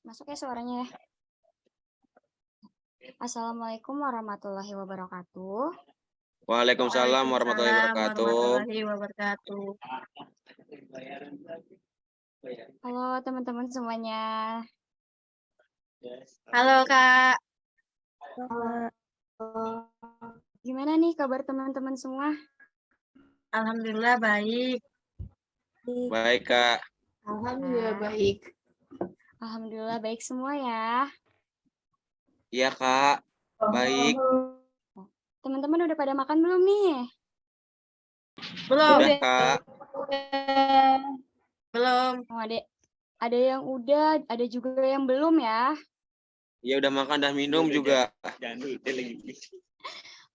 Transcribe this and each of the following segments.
Masuk ya suaranya. Assalamualaikum warahmatullahi wabarakatuh. Waalaikumsalam warahmatullahi wabarakatuh. Halo teman-teman semuanya. Halo Kak. Gimana nih kabar teman-teman semua? Alhamdulillah baik. Baik, Kak. Alhamdulillah baik. Alhamdulillah baik semua ya. Iya, Kak. Baik. Teman-teman udah pada makan belum nih? Belum. Udah, Kak. Belum. Oh, ada yang udah, ada juga yang belum ya. Ya udah makan, udah minum juga.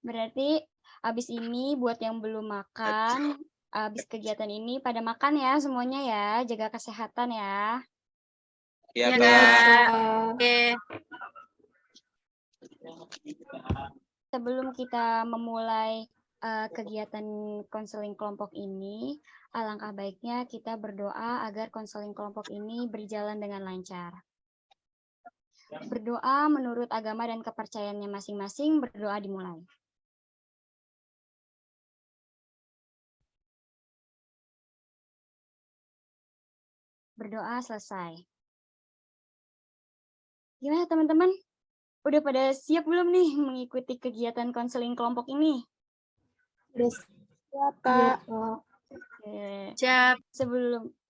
Berarti abis ini buat yang belum makan, abis kegiatan ini pada makan ya semuanya ya, jaga kesehatan ya. Iya, Iya, Kak. Oke. Sebelum kita memulai kegiatan konseling kelompok ini, alangkah baiknya kita berdoa agar konseling kelompok ini berjalan dengan lancar. Berdoa menurut agama dan kepercayaannya masing-masing, berdoa dimulai. Berdoa selesai. Gimana teman-teman? Udah pada siap belum nih mengikuti kegiatan konseling kelompok ini? Udah siap, Kak. Oke. Siap.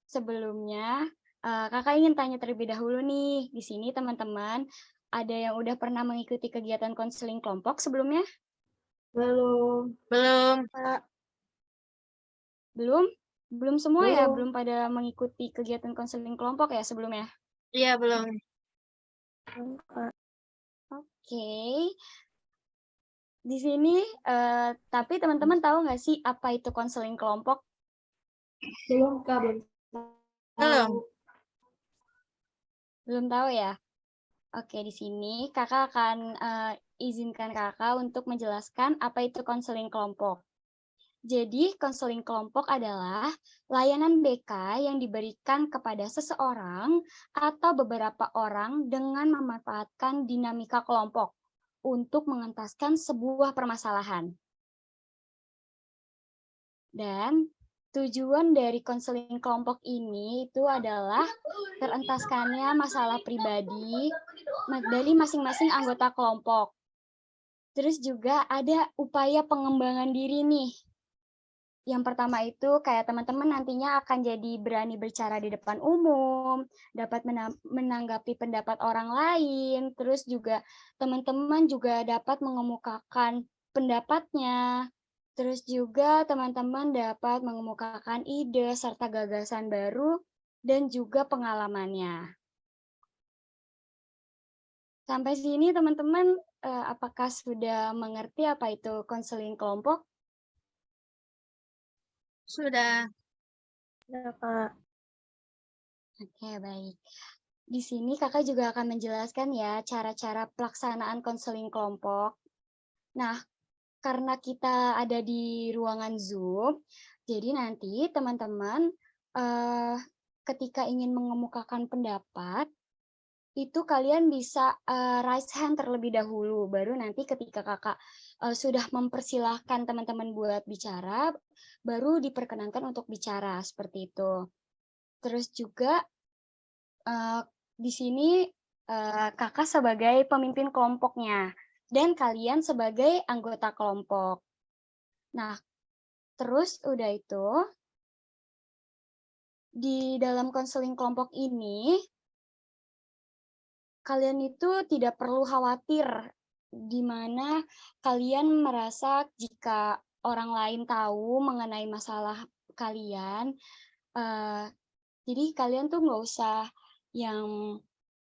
Sebelumnya, Kakak ingin tanya terlebih dahulu nih. Di sini teman-teman, ada yang udah pernah mengikuti kegiatan konseling kelompok sebelumnya? Belum. Belum. Kak. Belum? Belum semua ya? Belum. Belum pada mengikuti kegiatan konseling kelompok ya sebelumnya? Iya, belum. Kak. Oke. Di sini, tapi teman-teman tahu nggak sih apa itu konseling kelompok? Belum, Kak. Belum. Belum. Belum tahu ya? Oke, di sini kakak akan izinkan kakak untuk menjelaskan apa itu konseling kelompok. Jadi, konseling kelompok adalah layanan BK yang diberikan kepada seseorang atau beberapa orang dengan memanfaatkan dinamika kelompok untuk mengentaskan sebuah permasalahan. Dan tujuan dari konseling kelompok ini itu adalah terentaskannya masalah pribadi dari masing-masing anggota kelompok. Terus juga ada upaya pengembangan diri nih. Yang pertama itu kayak teman-teman nantinya akan jadi berani bicara di depan umum, dapat menanggapi pendapat orang lain, terus juga teman-teman juga dapat mengemukakan pendapatnya, terus juga teman-teman dapat mengemukakan ide serta gagasan baru dan juga pengalamannya. Sampai sini teman-teman, apakah sudah mengerti apa itu konseling kelompok? Sudah. Ya, Kak. Oke, baik. Di sini kakak juga akan menjelaskan ya cara-cara pelaksanaan konseling kelompok. Nah, karena kita ada di ruangan Zoom, jadi nanti teman-teman ketika ingin mengemukakan pendapat, itu kalian bisa raise hand terlebih dahulu. Baru nanti ketika kakak sudah mempersilahkan teman-teman buat bicara, baru diperkenankan untuk bicara seperti itu. Terus juga di sini kakak sebagai pemimpin kelompoknya dan kalian sebagai anggota kelompok. Nah, terus udah itu di dalam konseling kelompok ini kalian itu tidak perlu khawatir di mana kalian merasa jika orang lain tahu mengenai masalah kalian, jadi kalian tuh nggak usah yang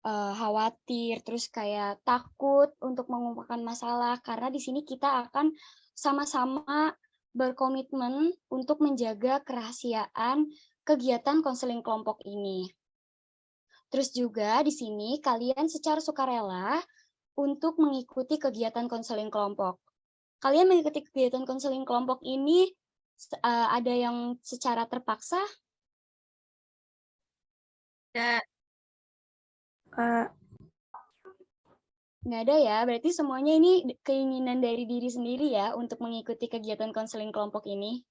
khawatir, terus kayak takut untuk mengungkapkan masalah, karena di sini kita akan sama-sama berkomitmen untuk menjaga kerahasiaan kegiatan konseling kelompok ini. Terus juga di sini kalian secara sukarela untuk mengikuti kegiatan konseling kelompok. Kalian mengikuti kegiatan konseling kelompok ini ada yang secara terpaksa? Kak. Kak. Nggak ada ya, berarti semuanya ini keinginan dari diri sendiri ya untuk mengikuti kegiatan konseling kelompok ini.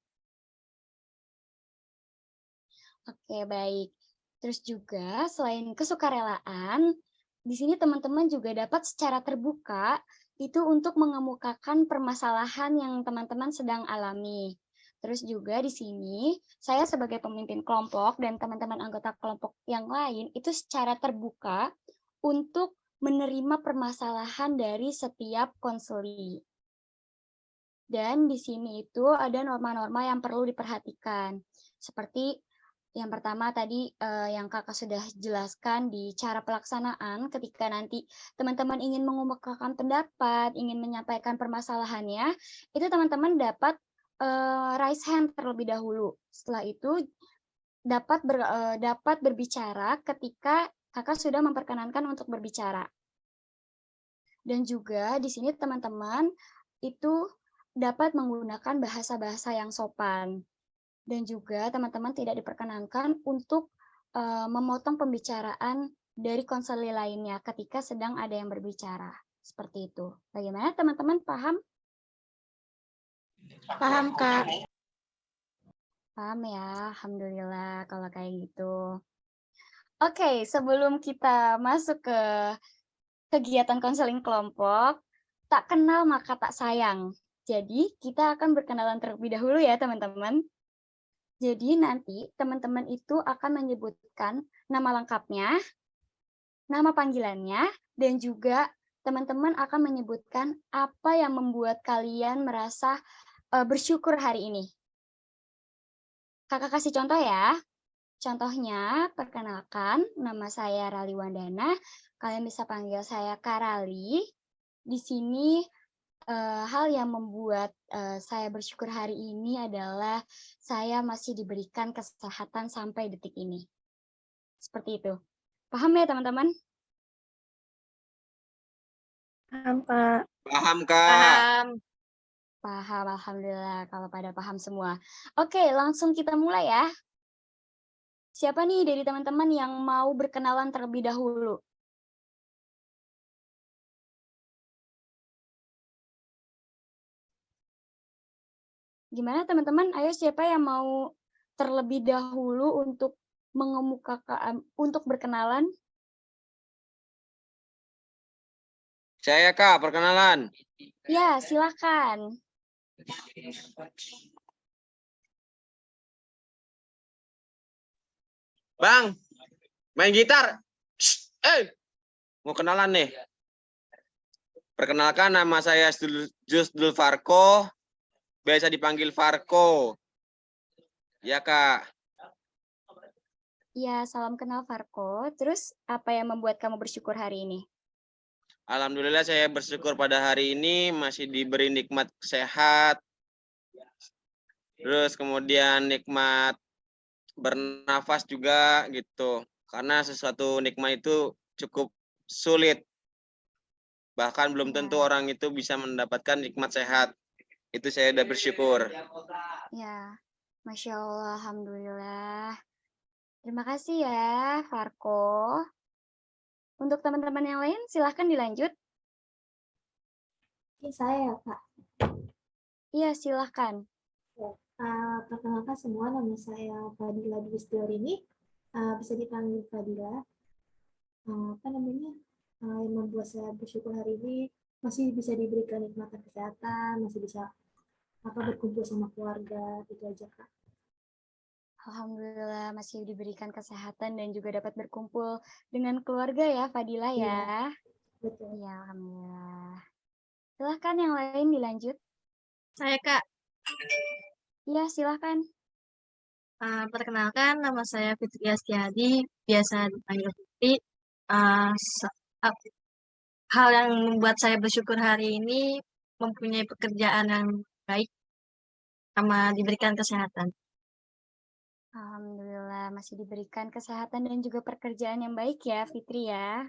Oke, baik. Terus juga selain kesukarelaan, di sini teman-teman juga dapat secara terbuka itu untuk mengemukakan permasalahan yang teman-teman sedang alami. Terus juga di sini saya sebagai pemimpin kelompok dan teman-teman anggota kelompok yang lain itu secara terbuka untuk menerima permasalahan dari setiap konseli. Dan di sini itu ada norma-norma yang perlu diperhatikan. Seperti yang pertama tadi yang Kakak sudah jelaskan di cara pelaksanaan ketika nanti teman-teman ingin mengemukakan pendapat, ingin menyampaikan permasalahannya, itu teman-teman dapat raise hand terlebih dahulu. Setelah itu dapat berbicara ketika Kakak sudah memperkenankan untuk berbicara. Dan juga di sini teman-teman itu dapat menggunakan bahasa-bahasa yang sopan. Dan juga teman-teman tidak diperkenankan untuk memotong pembicaraan dari konseli lainnya ketika sedang ada yang berbicara. Seperti itu. Bagaimana teman-teman paham? Paham, Kak. Paham ya, Alhamdulillah kalau kayak gitu. Oke, sebelum kita masuk ke kegiatan konseling kelompok, tak kenal maka tak sayang. Jadi, kita akan berkenalan terlebih dahulu ya, teman-teman. Jadi, nanti teman-teman itu akan menyebutkan nama lengkapnya, nama panggilannya, dan juga teman-teman akan menyebutkan apa yang membuat kalian merasa bersyukur hari ini. Kakak kasih contoh ya. Contohnya, perkenalkan, nama saya Rali Wandana. Kalian bisa panggil saya Kak Rali. Di sini hal yang membuat saya bersyukur hari ini adalah saya masih diberikan kesehatan sampai detik ini. Seperti itu. Paham ya teman-teman? Paham, Kak. Paham, Kak. Paham. Paham, Alhamdulillah kalau pada paham semua. Oke, langsung kita mulai ya. Siapa nih dari teman-teman yang mau berkenalan terlebih dahulu? Gimana teman-teman? Ayo siapa yang mau terlebih dahulu untuk mengemukakan, untuk berkenalan? Saya, Kak, perkenalan. Ya, silakan. Bang, main gitar. Mau kenalan nih. Perkenalkan, nama saya Jusdul Farko, biasa dipanggil Farko. Ya, Kak. Ya, salam kenal Farko. Terus apa yang membuat kamu bersyukur hari ini? Alhamdulillah saya bersyukur pada hari ini masih diberi nikmat sehat. Terus kemudian nikmat bernafas juga gitu. Karena sesuatu nikmat itu cukup sulit. Bahkan belum tentu orang itu bisa mendapatkan nikmat sehat. Itu saya udah bersyukur. Ya, Masya Allah, Alhamdulillah. Terima kasih ya, Farko. Untuk teman-teman yang lain, silahkan dilanjut. Ini saya, Kak. Iya, silahkan. Perkenalkan semua, nama saya Fadila Dwi Setiarini. Bisa dipanggil Fadila. Yang membuat saya bersyukur hari ini masih bisa diberikan nikmatan kesehatan, masih bisa berkumpul sama keluarga, itu aja, Kak. Alhamdulillah masih diberikan kesehatan dan juga dapat berkumpul dengan keluarga ya, Fadila ya. Betul. Iya, Alhamdulillah. Silahkan yang lain dilanjut. Saya, Kak. Iya, silahkan. Perkenalkan, nama saya Fitri Astiadi, biasa dipanggil Fitri. Hal yang membuat saya bersyukur hari ini mempunyai pekerjaan yang baik sama diberikan kesehatan. Alhamdulillah masih diberikan kesehatan dan juga pekerjaan yang baik ya, Fitri ya.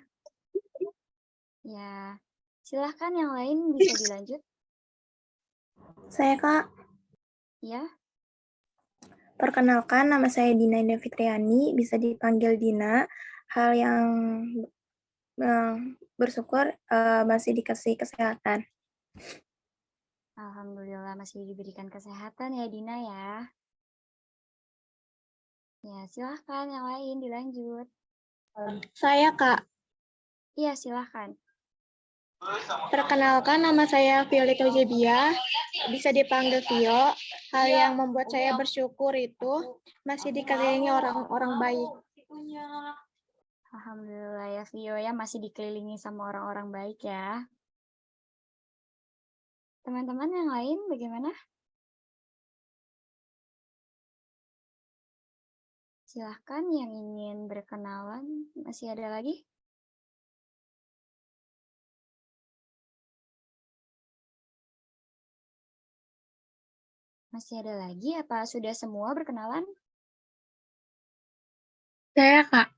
Ya, silahkan yang lain bisa dilanjut. Saya, Kak. Ya. Perkenalkan, nama saya Dina Indah Fitriani, bisa dipanggil Dina. hal yang bersyukur masih dikasih kesehatan. Alhamdulillah masih diberikan kesehatan ya Dina ya. Ya, silahkan yang lain dilanjut. Saya Kak, Iya, silahkan. perkenalkan nama saya Violet Wijebia, bisa dipanggil Vio. Hal yang membuat saya bersyukur itu masih dikelilingi orang-orang baik. Alhamdulillah ya Vio ya masih dikelilingi sama orang-orang baik ya. Teman-teman yang lain bagaimana? Silahkan yang ingin berkenalan, masih ada lagi? Masih ada lagi apa sudah semua berkenalan? Saya Kak,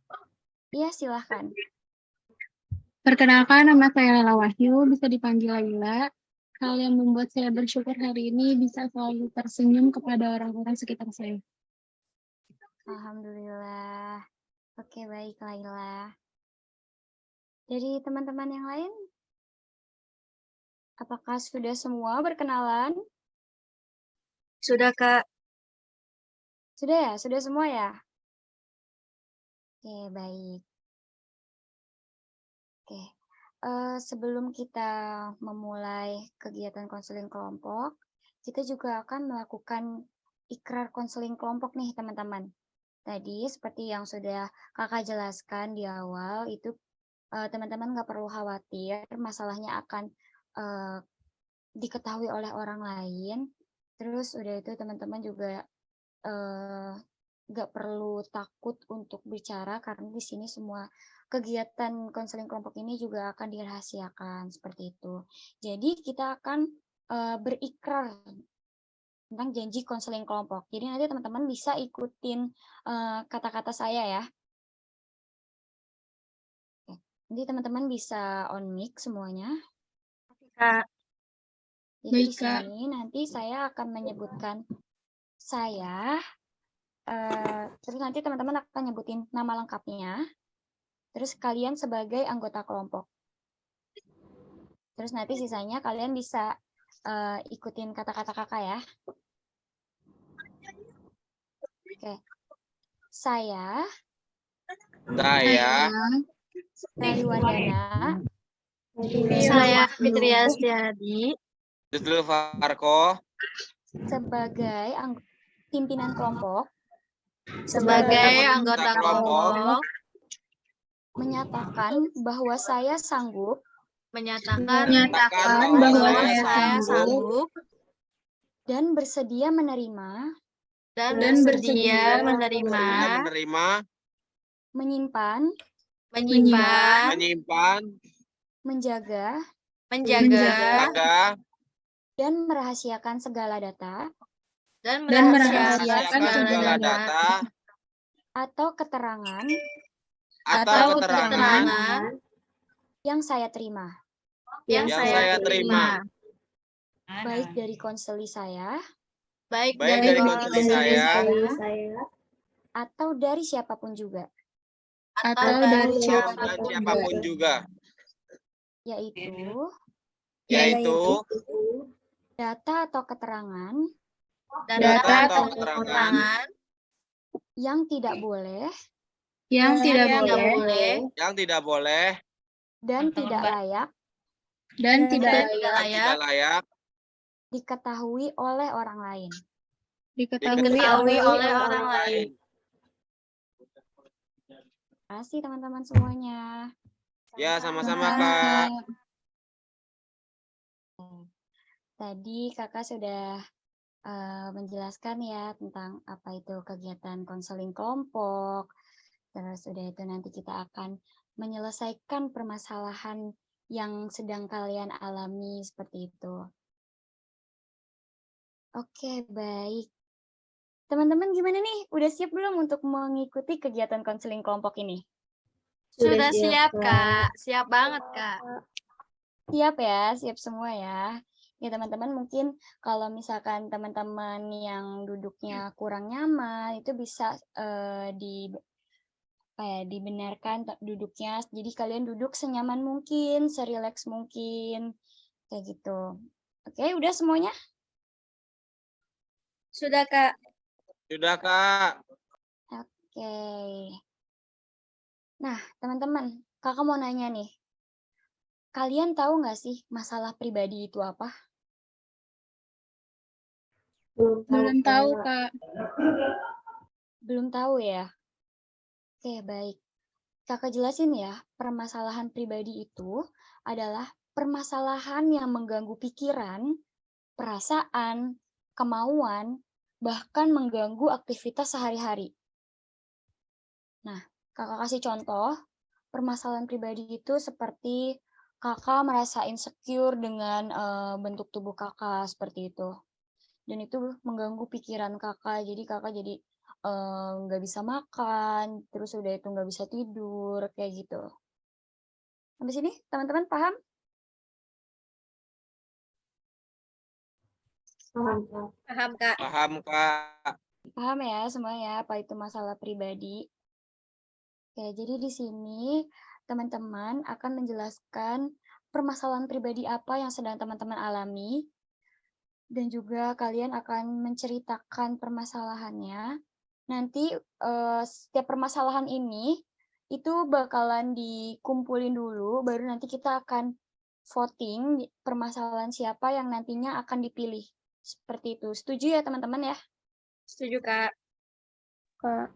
Iya, silahkan. perkenalkan nama saya Lela Wahyu, bisa dipanggil Laila. Hal yang membuat saya bersyukur hari ini bisa selalu tersenyum kepada orang-orang sekitar saya. Alhamdulillah. Oke, baik Laila. Dari teman-teman yang lain, apakah sudah semua berkenalan? Sudah, Kak. Sudah ya? Sudah semua ya? Oke, baik. Oke, sebelum kita memulai kegiatan konseling kelompok, kita juga akan melakukan ikrar konseling kelompok nih teman-teman. Tadi seperti yang sudah kakak jelaskan di awal, itu teman-teman nggak perlu khawatir, masalahnya akan diketahui oleh orang lain. Terus udah itu teman-teman juga nggak perlu takut untuk bicara karena di sini semua kegiatan konseling kelompok ini juga akan dirahasiakan seperti itu. Jadi kita akan berikrar tentang janji konseling kelompok. Jadi nanti teman-teman bisa ikutin kata-kata saya ya. Oke. Nanti teman-teman bisa on mic semuanya. Kak. Jadi Baik, di sini nanti saya akan menyebutkan saya. Terus nanti teman-teman akan nyebutin nama lengkapnya. Terus kalian sebagai anggota kelompok. Terus nanti sisanya kalian bisa ikutin kata-kata kakak ya. Oke. Saya dari Wandana. Saya Fitri Astiadi. Dulu Farko. Sebagai pimpinan kelompok. Sebagai anggota kelompok. Menyatakan bahwa saya sanggup. Menyatakan bahwa saya sanggup. Dan bersedia menerima. Dan bersedia menerima. Menyimpan. Menjaga. Dan merahasiakan segala data. Atau keterangan. Yang saya terima. Baik dari konseli saya. Atau dari siapapun juga. Yaitu data atau keterangan yang tidak boleh dan tidak layak diketahui oleh orang lain. Terima kasih teman-teman semuanya. Ya, sama-sama Kak. Tadi kakak sudah menjelaskan ya tentang apa itu kegiatan konseling kelompok. Terus udah itu nanti kita akan menyelesaikan permasalahan yang sedang kalian alami seperti itu. Oke, baik. Teman-teman gimana nih? Udah siap belum untuk mengikuti kegiatan konseling kelompok ini? Sudah siap, Kak. Siap banget, Kak. Siap ya, siap semua ya. Ya teman-teman mungkin kalau misalkan teman-teman yang duduknya kurang nyaman itu bisa dibenarkan duduknya. Jadi kalian duduk senyaman mungkin, serileks mungkin, kayak gitu. Oke, udah semuanya? Sudah, Kak. Sudah, Kak. Oke. Nah, teman-teman, kakak mau nanya nih. Kalian tahu nggak sih masalah pribadi itu apa? Belum tahu, Kak. Belum tahu ya? Oke, baik. Kakak jelasin ya, permasalahan pribadi itu adalah permasalahan yang mengganggu pikiran, perasaan, kemauan, bahkan mengganggu aktivitas sehari-hari. Nah, kakak kasih contoh, permasalahan pribadi itu seperti kakak merasa insecure dengan bentuk tubuh kakak seperti itu. Dan itu mengganggu pikiran kakak, jadi kakak jadi nggak bisa makan, terus udah itu nggak bisa tidur, kayak gitu. Sampai sini teman-teman paham? Paham, Kak. Paham, Kak. Paham, Kak. Paham ya semuanya apa itu masalah pribadi? Oke, jadi di sini teman-teman akan menjelaskan permasalahan pribadi apa yang sedang teman-teman alami, dan juga kalian akan menceritakan permasalahannya. Nanti setiap permasalahan ini itu bakalan dikumpulin dulu, baru nanti kita akan voting permasalahan siapa yang nantinya akan dipilih. Seperti itu. Setuju ya teman-teman ya? Setuju, Kak. Kak.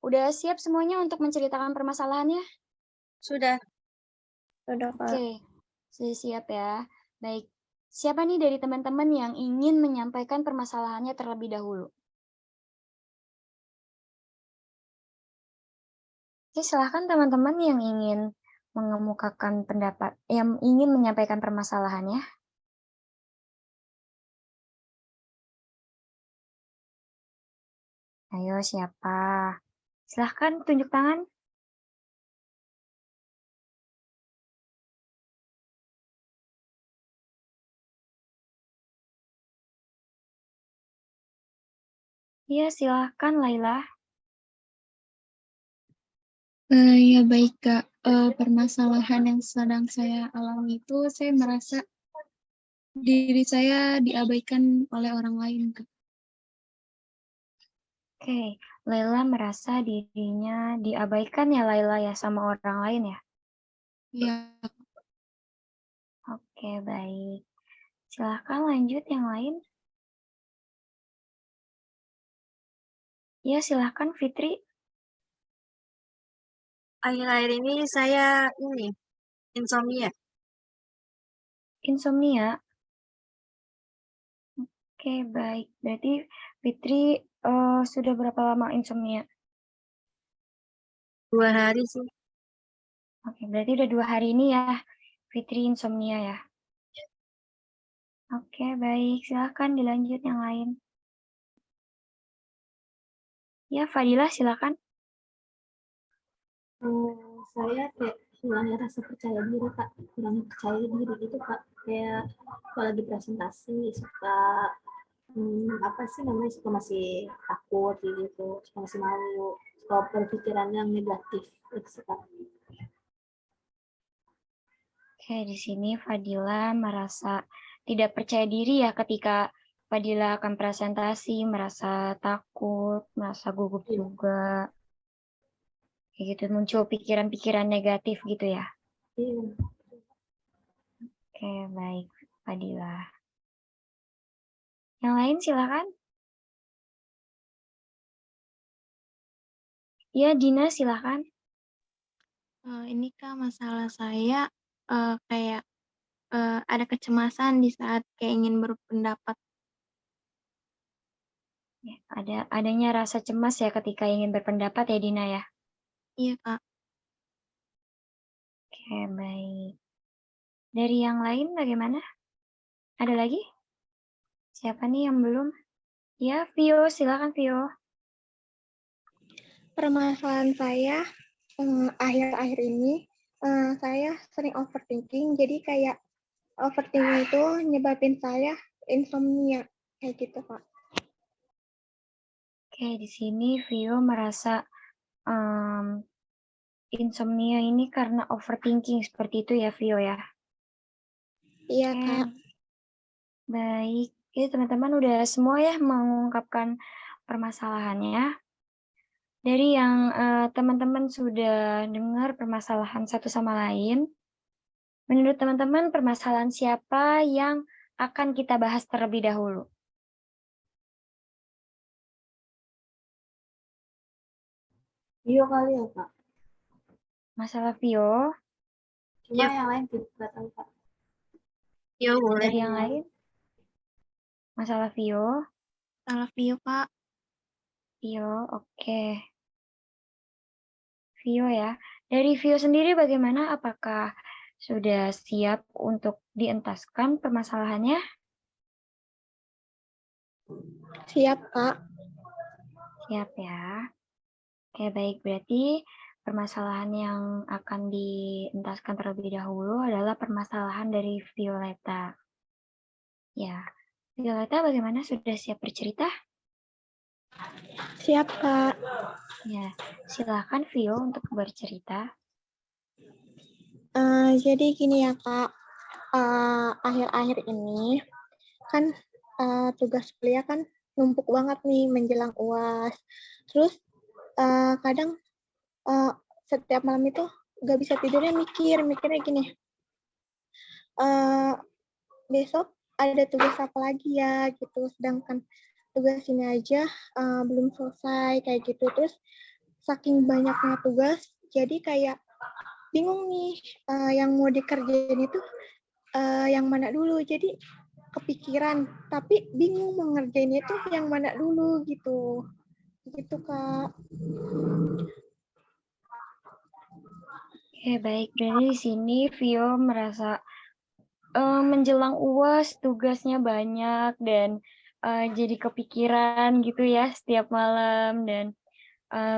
Udah siap semuanya untuk menceritakan permasalahannya? Sudah. Sudah, Kak. Oke, sudah siap ya. Baik, siapa nih dari teman-teman yang ingin menyampaikan permasalahannya terlebih dahulu? Oke, silahkan teman-teman yang ingin mengemukakan pendapat, yang ingin menyampaikan permasalahannya. Ayo, siapa? Silahkan tunjuk tangan. Iya, silahkan Laila. Ya baik, Kak. Permasalahan yang sedang saya alami itu, saya merasa diri saya diabaikan oleh orang lain, Kak. Oke, Laila merasa dirinya diabaikan ya Laila ya sama orang lain ya? Ya, Oke, baik. Silahkan lanjut yang lain. Ya, silahkan Fitri. Akhir-akhir ini saya insomnia. Insomnia. Oke, baik. Berarti Fitri sudah berapa lama insomnia? 2 hari sih. Oke, berarti udah 2 hari ini ya Fitri insomnia ya? Oke, baik. Silahkan dilanjut yang lain. Ya, Fadila silakan. Saya kayak hilangnya rasa percaya diri, Kak. Hilangnya percaya diri gitu, Kak. Kayak kalau lagi presentasi suka apa sih namanya, suka masih takut gitu, suka masih malu, suka berpikiran yang negatif gitu sih, Kak. Oke, di sini Fadila merasa tidak percaya diri ya ketika Fadila akan presentasi, merasa takut, merasa gugup Iya. juga. Kayak gitu, muncul pikiran-pikiran negatif gitu ya. Iya. Oke, baik Fadila. Yang lain silakan. Ya, Dina silakan. Ini Kak, masalah saya kayak ada kecemasan di saat kayak ingin berpendapat. Ya, adanya rasa cemas ya ketika ingin berpendapat ya Dina ya. Iya, Kak. Oke, baik. Dari yang lain bagaimana? Ada lagi? Siapa nih yang belum? Ya, Vio, silakan Vio. Permasalahan saya akhir-akhir ini saya sering overthinking, jadi kayak overthinking itu nyebabin saya insomnia kayak gitu, Kak. Oke, di sini Vio merasa insomnia ini karena overthinking seperti itu ya, Vio ya? Iya, Oke, Kak. baik. Jadi teman-teman udah semua ya mengungkapkan permasalahannya. Dari yang teman-teman sudah dengar permasalahan satu sama lain, menurut teman-teman permasalahan siapa yang akan kita bahas terlebih dahulu? Iya kali ya, Kak. Masalah Vio, Cuma Iya, yang lain tidak tahu, Kak. Vio boleh. dari yang lain? Masalah Vio, Salah Vio, Kak. Vio, oke. Vio ya. Dari Vio sendiri bagaimana? Apakah sudah siap untuk dientaskan permasalahannya? Siap, Kak. Siap ya. Oke, baik. Berarti permasalahan yang akan dientaskan terlebih dahulu adalah permasalahan dari Violeta. Ya, Violeta bagaimana? Sudah siap bercerita? Siap, Kak. Ya, silakan Vio untuk bercerita. Jadi gini ya, Kak. Akhir-akhir ini kan tugas kuliah kan numpuk banget nih menjelang UAS. Terus kadang setiap malam itu gak bisa tidurnya mikirnya gini. Besok ada tugas apa lagi ya gitu. Sedangkan tugas ini aja belum selesai kayak gitu. Terus saking banyaknya tugas, jadi kayak bingung nih yang mau dikerjain itu yang mana dulu. Jadi kepikiran, tapi bingung mau ngerjain itu yang mana dulu gitu. Gitu, Kak. Oke, baik. Jadi di sini Vio merasa menjelang UAS tugasnya banyak dan jadi kepikiran gitu ya setiap malam dan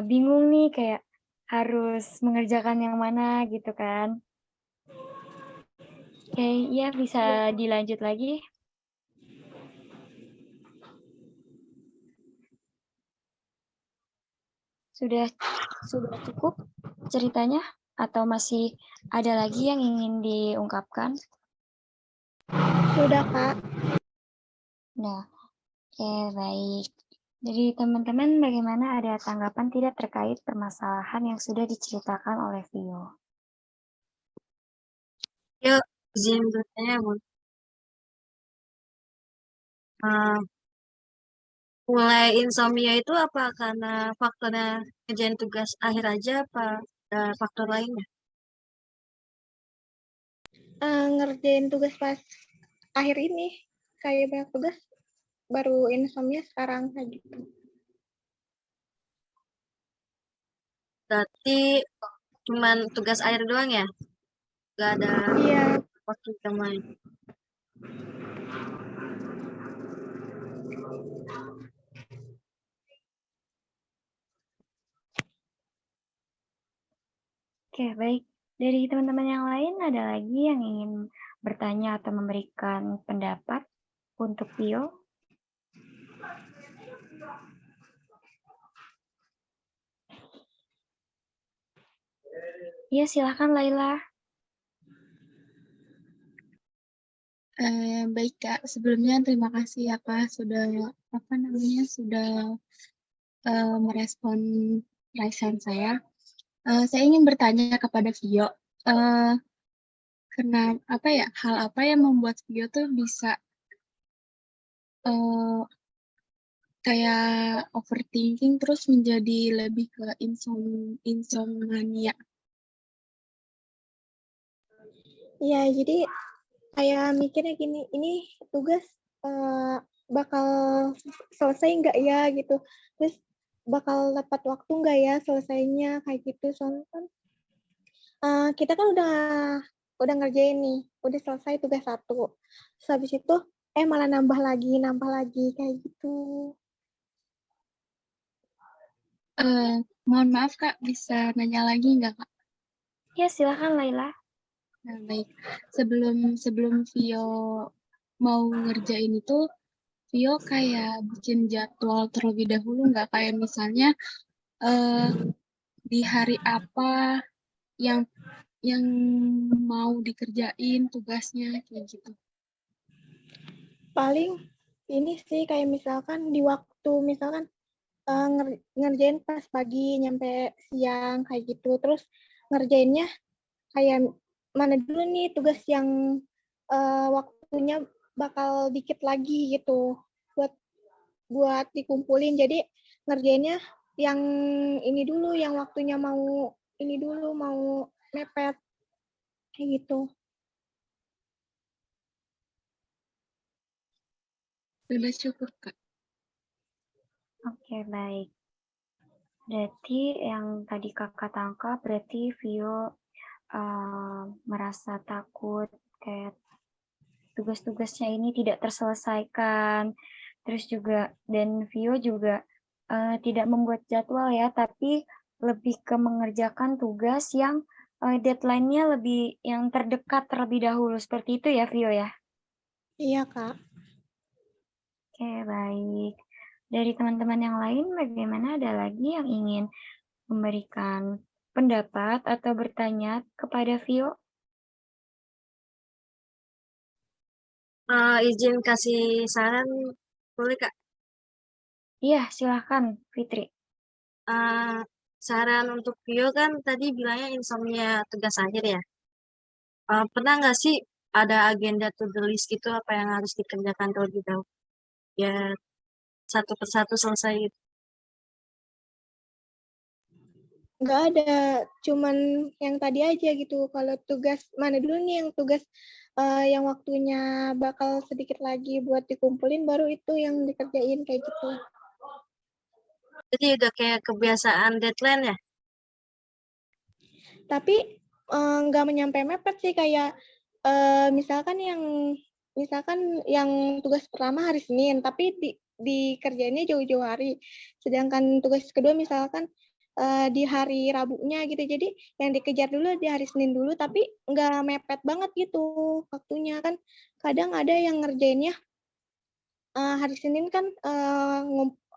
bingung nih kayak harus mengerjakan yang mana gitu kan. Oke, ya bisa dilanjut lagi. Sudah cukup ceritanya atau masih ada lagi yang ingin diungkapkan? Sudah, Kak. Nah, oke baik. Jadi teman-teman bagaimana, ada tanggapan tidak terkait permasalahan yang sudah diceritakan oleh Vio? Vio izin bertanya, Bu. Mulai insomnia itu apa karena faktornya ngerjain tugas akhir aja apa ada faktor lainnya? Ngerjain tugas pas akhir ini kayak banyak tugas, baru insomnia sekarang kayak gitu. Berarti cuman tugas akhir doang ya? Gak ada Iya. waktu yang lain. Oke, baik. Dari teman-teman yang lain, ada lagi yang ingin bertanya atau memberikan pendapat untuk Vio? Iya, silakan Laila. Baik Kak, sebelumnya terima kasih ya Kak sudah sudah merespon raisan saya. Saya ingin bertanya kepada Vio, hal apa yang membuat Vio tuh bisa kayak overthinking terus menjadi lebih ke insomnia? Iya, jadi kayak mikirnya gini, ini tugas bakal selesai nggak ya gitu. Terus bakal tepat waktu nggak ya selesainya kayak gitu. Soalnya kan kita kan udah ngerjain nih, udah selesai tugas 1. Terus habis itu malah nambah lagi kayak gitu. Mohon maaf Kak, bisa nanya lagi nggak Kak? Ya, silakan Laila. Nah, baik. Sebelum Vio mau ngerjain itu, Vio kayak bikin jadwal terlebih dahulu nggak? Kayak misalnya di hari apa yang mau dikerjain tugasnya kayak gitu. Paling ini sih kayak misalkan di waktu misalkan ngerjain pas pagi nyampe siang kayak gitu, terus ngerjainnya kayak mana dulu nih tugas yang waktunya bakal dikit lagi gitu buat dikumpulin, jadi ngerjainnya yang ini dulu, yang waktunya mau ini dulu, mau mepet kayak gitu. Sudah cukup, Kak. Oke, baik. Berarti yang tadi kakak tangkap, berarti Vio merasa takut kayak tugas-tugasnya ini tidak terselesaikan. Terus juga, dan Vio juga tidak membuat jadwal ya, tapi lebih ke mengerjakan tugas yang deadline-nya lebih yang terdekat terlebih dahulu. Seperti itu ya, Vio ya? Iya, Kak. Oke, baik. Dari teman-teman yang lain, bagaimana, ada lagi yang ingin memberikan pendapat atau bertanya kepada Vio? Izin kasih saran, boleh Kak? Iya, silahkan, Fitri. Saran untuk Vio kan tadi bilangnya insomnia tugas akhir ya. Pernah nggak sih ada agenda to do list gitu apa yang harus dikerjakan terlebih dahulu? Ya satu persatu selesai gitu. Nggak ada, cuman yang tadi aja gitu. Kalau tugas mana dulu nih yang tugas yang waktunya bakal sedikit lagi buat dikumpulin, baru itu yang dikerjain kayak gitu. Jadi udah kayak kebiasaan deadline ya? Tapi nggak menyampe mepet sih, kayak misalkan yang tugas pertama hari Senin, tapi dikerjainnya jauh-jauh hari. Sedangkan tugas kedua misalkan di hari Rabunya gitu. Jadi yang dikejar dulu di hari Senin dulu, tapi nggak mepet banget gitu waktunya. Kan kadang ada yang ngerjainnya hari Senin kan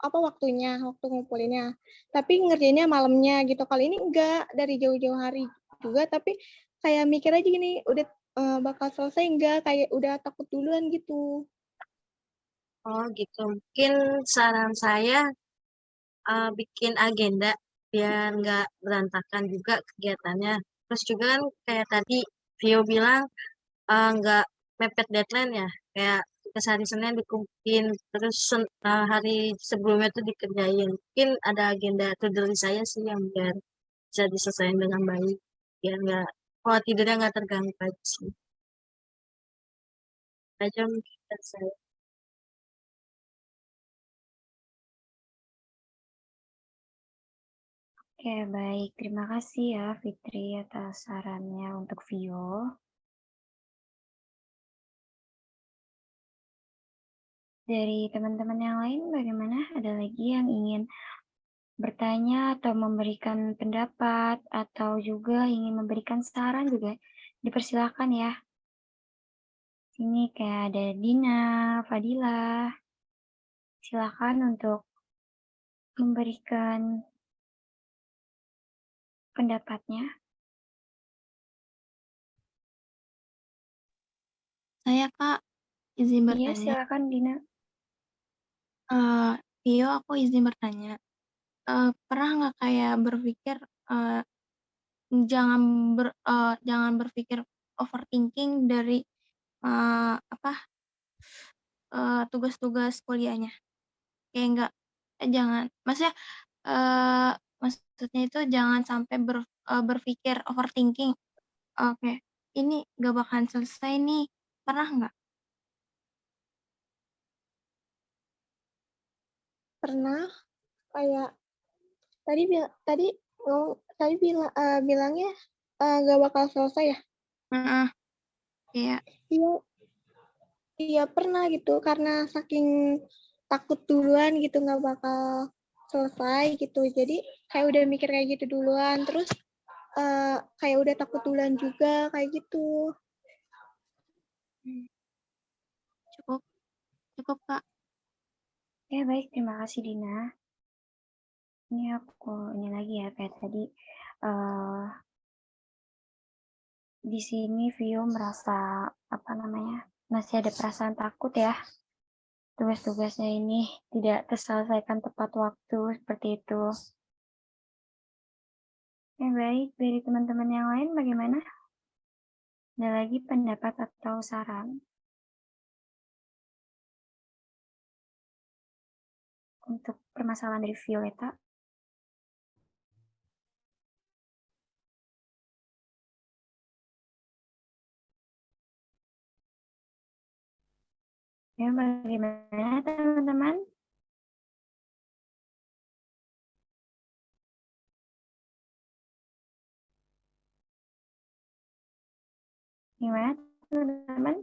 waktu ngumpulinnya. Tapi ngerjainnya malamnya gitu. Kali ini enggak, dari jauh-jauh hari juga, tapi kayak mikir aja gini, udah bakal selesai enggak, kayak udah takut duluan gitu. Oh gitu. Mungkin saran saya bikin agenda biar nggak berantakan juga kegiatannya. Terus juga kan kayak tadi Vio bilang nggak mepet deadline ya. Kayak tugas hari Senin dikumpulin, terus hari sebelumnya tuh dikerjain. Mungkin ada agenda to do list saya sih yang biar bisa diselesaikan dengan baik. Biar nggak, kalau tidurnya nggak terganggu aja sih. Aja mungkin dari saya. Oke, baik. Terima kasih ya, Fitri, atas sarannya untuk Vio. Dari teman-teman yang lain, bagaimana? Ada lagi yang ingin bertanya atau memberikan pendapat, atau juga ingin memberikan saran juga dipersilakan ya. Sini kayak ada Dina, Fadila. Silakan untuk memberikan pendapatnya. Saya, Kak, izin Iya, bertanya. silakan Dina. Tio, aku izin bertanya. Pernah nggak kayak berpikir jangan berpikir overthinking dari tugas-tugas kuliahnya? Kayak nggak, jangan, maksudnya maksudnya itu jangan sampai berpikir overthinking. Oke, ini nggak bakalan selesai nih. Pernah nggak? Pernah kayak tadi bilangnya nggak bakal selesai ya. Kayak Iya, iya pernah gitu, karena saking takut duluan gitu nggak bakal selesai gitu. Jadi kayak udah mikir kayak gitu duluan, terus kayak udah takut duluan juga kayak gitu. cukup, Kak. Ya, baik. Terima kasih, Dina. Ini aku ini lagi ya kayak tadi di sini Vio merasa apa namanya masih ada perasaan takut ya. Tugas-tugasnya ini tidak terselesaikan tepat waktu seperti itu. Baik, dari teman-teman yang lain bagaimana? Ada lagi pendapat atau saran untuk permasalahan dari Violeta? Ya, bagaimana teman-teman? Gimana teman-teman?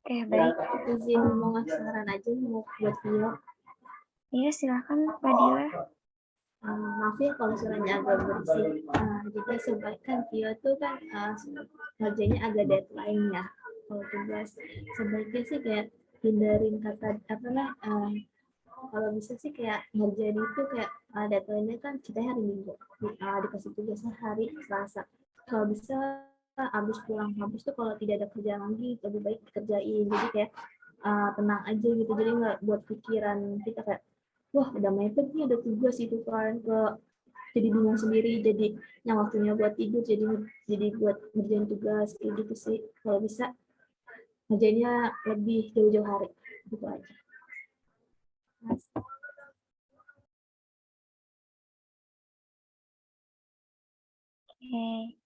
Oke, baik. Izin mau ngasih saran aja mau buat Vio. Iya, silakan Fadila. Maaf ya kalau suaranya agak berisik. Jadi sebaiknya Vio tuh kan ngerjainnya agak deadline ya. Kalau tugas sebaiknya sih kayak hindarin kata apa lah. Kalau bisa sih kayak ngerjain itu kayak deadline-nya kan kita hari Minggu, dikasih tugasnya hari Selasa. Kalau bisa abis pulang kampus tuh kalau tidak ada kerjaan lagi lebih baik dikerjain. Jadi kayak tenang aja gitu. Jadi nggak buat pikiran kita kayak wah udah mepet nih ada tugas itu kan jadi bingung sendiri, jadi yang waktunya buat tidur jadi buat ngerjain tugas kayak gitu sih. Kalau bisa ngerjainnya lebih jauh-jauh hari gitu aja. Oke,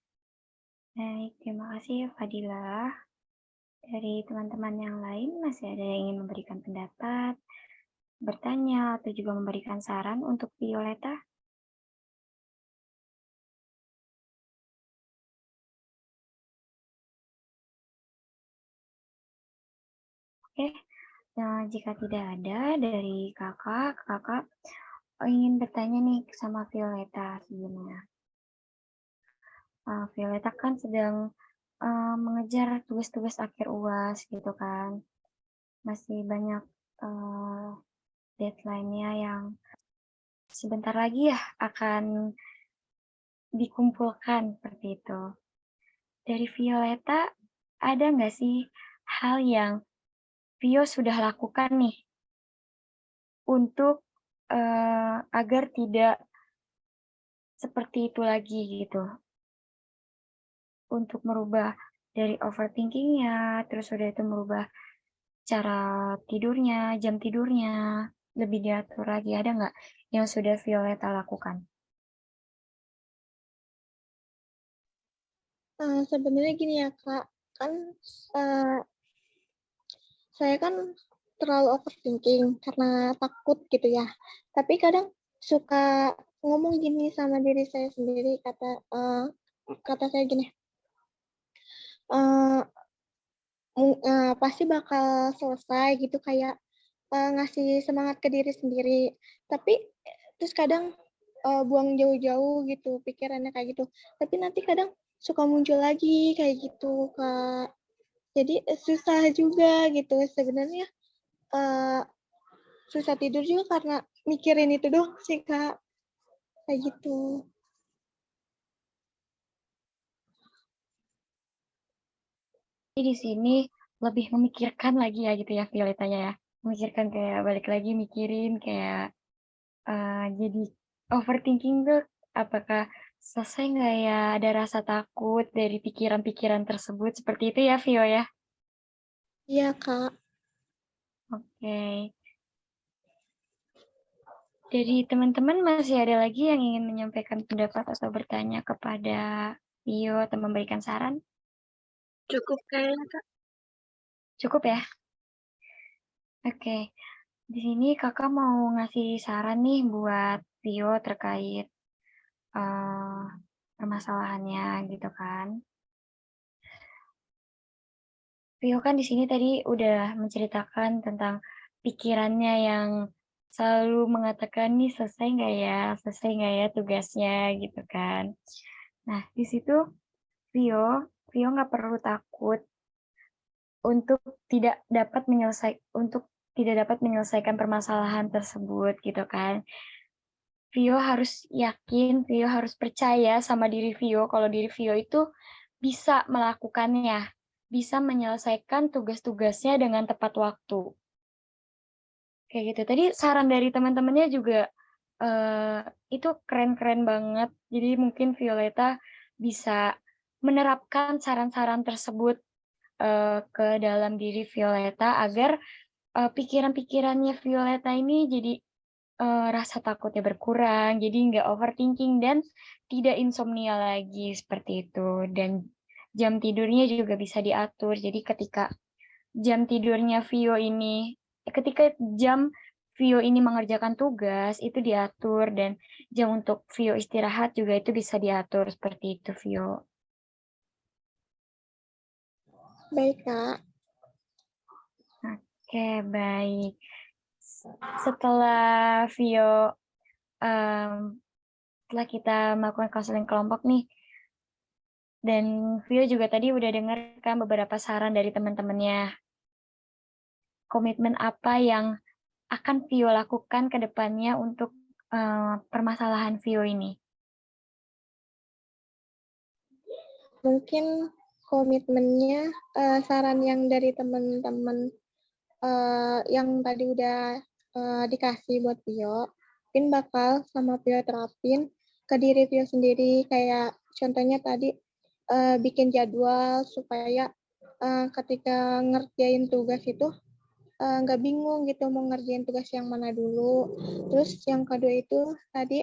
baik. Terima kasih Fadila. Dari teman-teman yang lain masih ada yang ingin memberikan pendapat, bertanya, atau juga memberikan saran untuk Violeta? Oke, nah jika tidak ada dari kakak ingin bertanya nih sama Violeta sebelumnya. Violeta kan sedang mengejar tugas-tugas akhir UAS gitu kan. Masih banyak deadline-nya yang sebentar lagi ya akan dikumpulkan seperti itu. Dari Violeta, ada nggak sih hal yang Vio sudah lakukan nih untuk agar tidak seperti itu lagi gitu? Untuk merubah dari overthinking-nya, terus udah itu merubah cara tidurnya, jam tidurnya, lebih diatur lagi. Ada nggak yang sudah Violeta lakukan? Sebenarnya gini ya Kak, kan saya kan terlalu overthinking karena takut gitu ya. Tapi kadang suka ngomong gini sama diri saya sendiri, kata saya gini, pasti bakal selesai gitu kayak ngasih semangat ke diri sendiri. Tapi terus kadang buang jauh-jauh gitu pikirannya kayak gitu. Tapi nanti kadang suka muncul lagi kayak gitu Kak. Jadi susah juga gitu sebenarnya. Susah tidur juga karena mikirin itu doang sih Kak, kayak gitu. Jadi di sini lebih memikirkan lagi ya gitu ya Violetanya ya. Memikirkan kayak balik lagi mikirin kayak jadi overthinking tuh apakah selesai nggak ya, ada rasa takut dari pikiran-pikiran tersebut seperti itu ya Vio ya? Iya Kak. Oke. Dari teman-teman masih ada lagi yang ingin menyampaikan pendapat atau bertanya kepada Vio atau memberikan saran? Cukup kayaknya Kak. Cukup ya? Oke. Di sini kakak mau ngasih saran nih buat Vio terkait permasalahannya gitu kan. Vio kan di sini tadi udah menceritakan tentang pikirannya yang selalu mengatakan nih selesai nggak ya tugasnya gitu kan. Nah di situ Vio nggak perlu takut untuk tidak dapat tidak dapat menyelesaikan permasalahan tersebut gitu kan. Vio harus yakin, Vio harus percaya sama diri Vio kalau diri Vio itu bisa melakukannya, bisa menyelesaikan tugas-tugasnya dengan tepat waktu. Kayak gitu. Tadi saran dari teman-temannya juga itu keren-keren banget. Jadi mungkin Violeta bisa menerapkan saran-saran tersebut ke dalam diri Violeta agar pikiran-pikirannya Violeta ini jadi rasa takutnya berkurang, jadi nggak overthinking dan tidak insomnia lagi seperti itu. Dan jam tidurnya juga bisa diatur. Jadi ketika jam tidurnya ketika jam Vio ini mengerjakan tugas itu diatur dan jam untuk Vio istirahat juga itu bisa diatur seperti itu Vio. Baik, Kak. Oke, baik. Setelah Vio setelah kita melakukan konseling kelompok nih, dan Vio juga tadi udah dengarkan beberapa saran dari teman-temannya. Komitmen apa yang akan Vio lakukan ke depannya untuk permasalahan Vio ini? Mungkin komitmennya saran yang dari teman-teman yang tadi udah dikasih buat Vio, mungkin bakal sama Vio terapin ke diri Vio sendiri. Kayak contohnya tadi bikin jadwal supaya ketika ngerjain tugas itu nggak bingung gitu mau ngerjain tugas yang mana dulu. Terus yang kedua itu tadi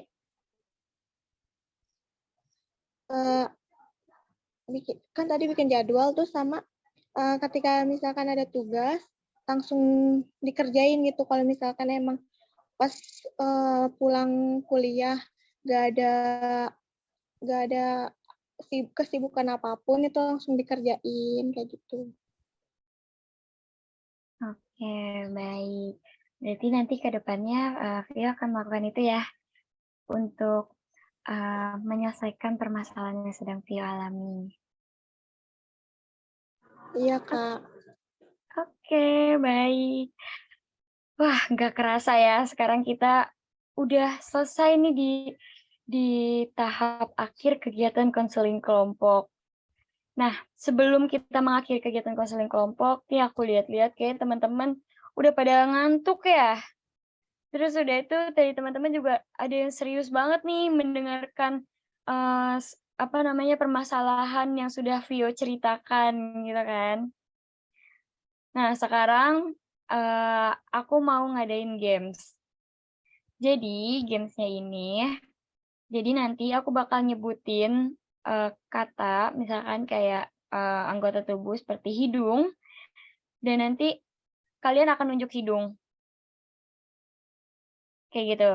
kan tadi bikin jadwal tuh sama ketika misalkan ada tugas langsung dikerjain gitu. Kalau misalkan emang pas pulang kuliah gak ada kesibukan apapun itu langsung dikerjain kayak gitu. Oke, baik. Berarti nanti ke depannya Vio akan melakukan itu ya untuk menyelesaikan permasalahan yang sedang Vio alami. Iya, Kak. Oke, baik. Wah, nggak kerasa ya. Sekarang kita udah selesai nih di tahap akhir kegiatan konseling kelompok. Nah, sebelum kita mengakhiri kegiatan konseling kelompok, nih aku lihat-lihat kayak teman-teman udah pada ngantuk ya. Terus udah itu dari teman-teman juga ada yang serius banget nih mendengarkan permasalahan yang sudah Vio ceritakan gitu kan. Nah, sekarang aku mau ngadain games. Jadi, gamesnya ini, jadi nanti aku bakal nyebutin kata, misalkan kayak anggota tubuh seperti hidung, dan nanti kalian akan nunjuk hidung. Kayak gitu.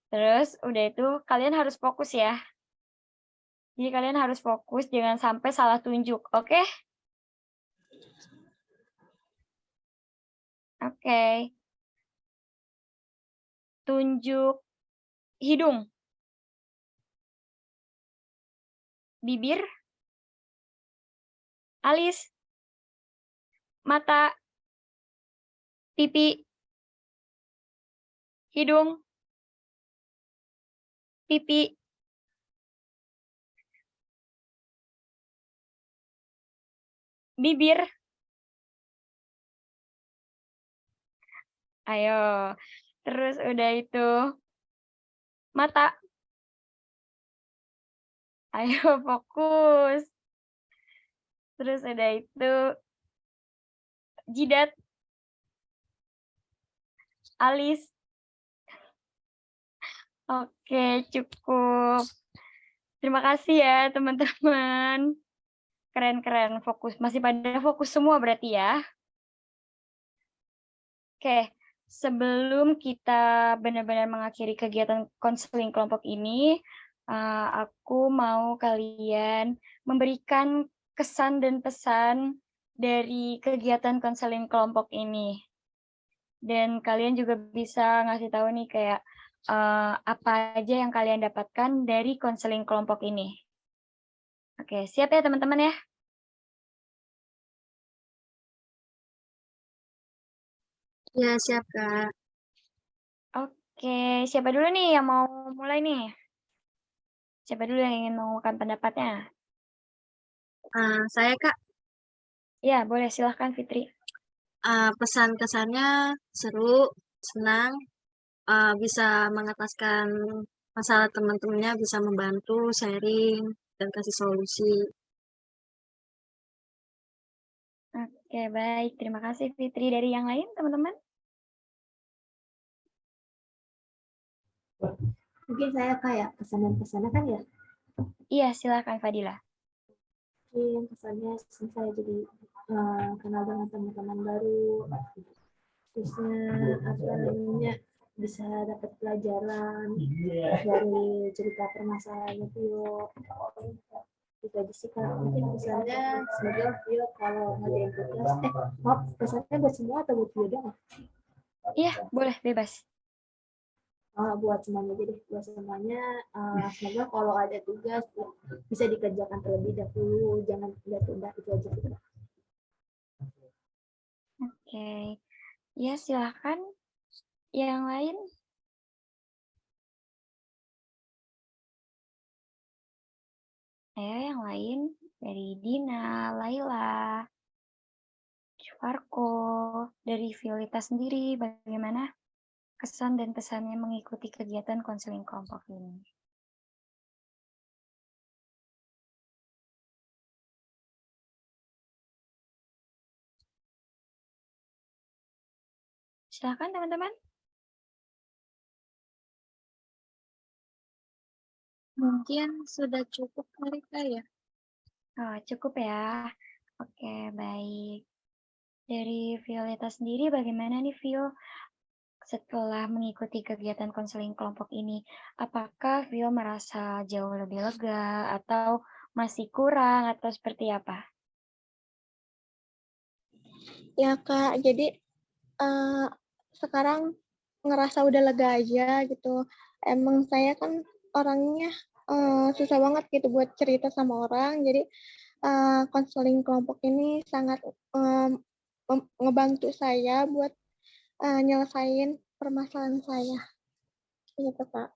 Terus, udah itu kalian harus fokus ya. Jadi kalian harus fokus, jangan sampai salah tunjuk, oke? Oke. Tunjuk hidung. Bibir. Alis. Mata. Pipi. Hidung. Pipi. Bibir. Ayo. Terus udah itu mata. Ayo fokus. Terus udah itu jidat. Alis. Oke, cukup. Terima kasih ya teman-teman. Keren-keren, fokus. Masih pada fokus semua berarti ya. Oke, sebelum kita benar-benar mengakhiri kegiatan konseling kelompok ini, aku mau kalian memberikan kesan dan pesan dari kegiatan konseling kelompok ini. Dan kalian juga bisa ngasih tahu nih kayak apa aja yang kalian dapatkan dari konseling kelompok ini. Oke, siap ya teman-teman ya? Ya, siap, Kak. Oke, siapa dulu nih yang mau mulai nih? Siapa dulu yang ingin mengungkapkan pendapatnya? Saya, Kak, Ya, boleh silahkan Fitri. pesan kesannya seru, senang, bisa mengataskan masalah teman-temannya, bisa membantu, sharing, dan kasih solusi. Oke, baik. Terima kasih Fitri. Dari yang lain, teman-teman? Mungkin saya kayak kesan dan pesannya kan ya. Iya, silakan Fadila. Mungkin kesannya saya jadi kenal dengan teman-teman baru, terusnya apa namanya bisa dapat pelajaran dari cerita permasalahannya Vio. Itu aja sih Kak. Mungkin pesannya semoga Vio kalau ngerjain tugas, maaf pesannya buat semua atau buat Vio doang? Iya, boleh, bebas. Buat semuanya jadi buat semuanya semoga kalau ada tugas bisa dikerjakan terlebih dahulu, jangan tunda-tunda, itu aja sih. Oke. Ya, silakan. Yang lain? Ayo yang lain. Dari Dina, Laila, Farko, dari Violeta sendiri, bagaimana kesan dan pesannya mengikuti kegiatan konseling kelompok ini? Silakan teman-teman. Mungkin sudah cukup kali Kak ya. Oh, cukup ya. Oke, baik. Dari Violeta sendiri bagaimana nih Vio? Setelah mengikuti kegiatan konseling kelompok ini, apakah Vio merasa jauh lebih lega atau masih kurang atau seperti apa? Ya Kak, jadi sekarang ngerasa udah lega aja gitu. Emang saya kan orangnya susah banget gitu buat cerita sama orang. Jadi konseling kelompok ini sangat ngebantu saya buat nyelesain permasalahan saya. Gitu Kak.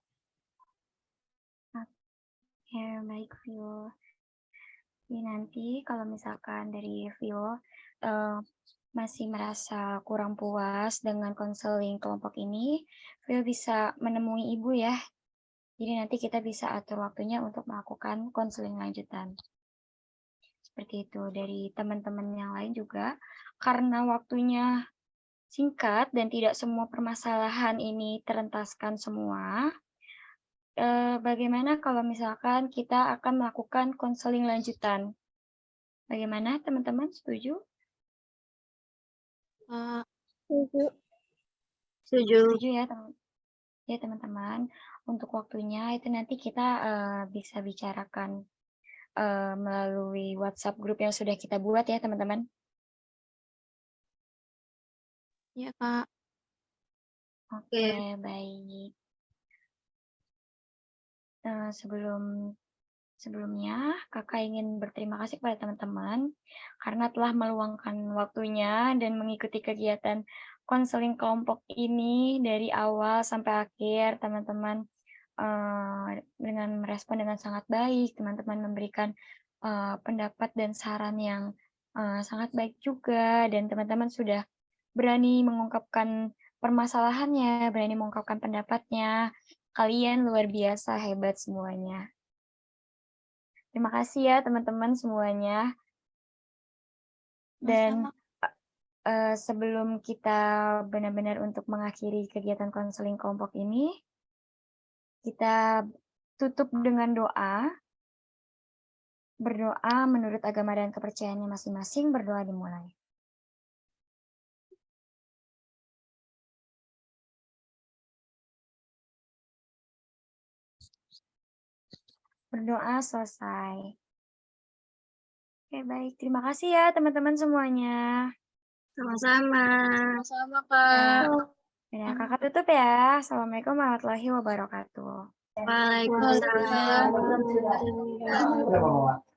Oke, baik Vio. Jadi nanti kalau misalkan dari Vio masih merasa kurang puas dengan konseling kelompok ini, Vio bisa menemui ibu ya. Jadi nanti kita bisa atur waktunya untuk melakukan konseling lanjutan. Seperti itu. Dari teman-teman yang lain juga, karena waktunya singkat dan tidak semua permasalahan ini terentaskan semua, bagaimana kalau misalkan kita akan melakukan konseling lanjutan? Bagaimana teman-teman, setuju? Setuju. Setuju. Setuju ya teman-teman. Untuk waktunya itu nanti kita bisa bicarakan melalui WhatsApp grup yang sudah kita buat ya teman-teman. Ya Kak. Oke, baik. Sebelumnya, Kakak ingin berterima kasih kepada teman-teman karena telah meluangkan waktunya dan mengikuti kegiatan konseling kelompok ini dari awal sampai akhir. Teman-teman dengan merespon dengan sangat baik, teman-teman memberikan pendapat dan saran yang sangat baik juga, dan teman-teman sudah berani mengungkapkan permasalahannya, berani mengungkapkan pendapatnya. Kalian luar biasa, hebat semuanya. Terima kasih ya teman-teman semuanya. Dan sebelum kita benar-benar untuk mengakhiri kegiatan konseling kelompok ini, kita tutup dengan doa. Berdoa menurut agama dan kepercayaannya masing-masing, berdoa dimulai. Berdoa selesai. Oke, baik. Terima kasih ya teman-teman semuanya. Sama-sama. Sama Kak. Ya, Kakak tutup ya. Assalamualaikum warahmatullahi wabarakatuh. Waalaikumsalam. Waalaikumsalam.